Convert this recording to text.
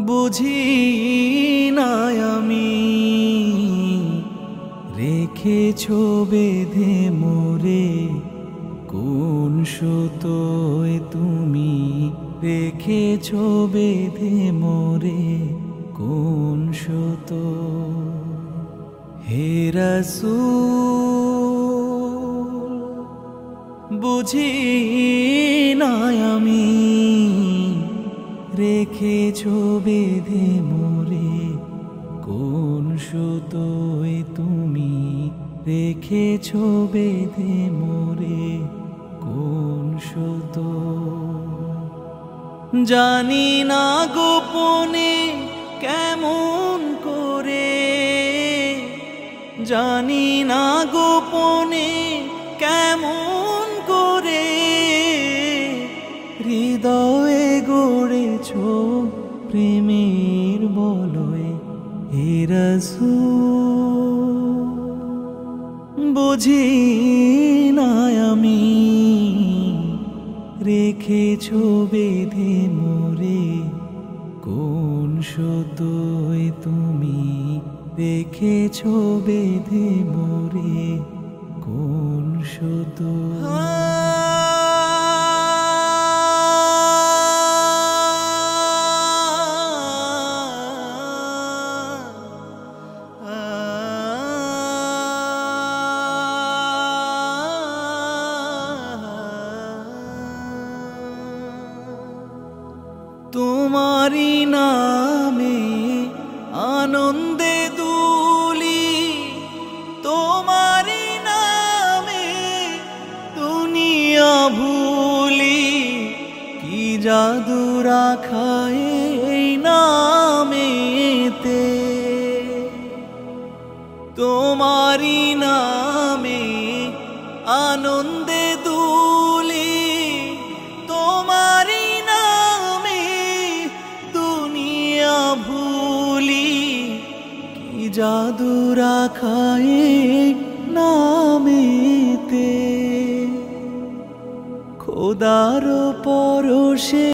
বুঝি না আমি রেখেছো বেঁধে মোরে কোন সুতোয় তুমি রেখেছো বেঁধে মোরে কোন সুতো হে রাসূল বুঝি না আমি রেখেছো বেঁধে মোরে কোন সুতোয় তুমি রেখেছো বেঁধে মোরে কোন সুতো জানি না গোপনে কেমন করে জানি না গোপনে কেমন করে হৃদয়ে গড়েছো প্রেমের বলয় হে রাসূল বুঝি না আমি রেখেছো বেঁধে মোরে কোন সুতোয় তুমি রেখেছো বেঁধে মোরে কোন সুতো তোমারি নামে আনন্দে দুলি তোমারি নামে দুনিয়া ভুলি কি জাদু রাখা এই নামেতে তোমারি নামে আনন্দে দুলি তোমারি ভুলি কি জাদু রাখা নামেতে খোদার পরশে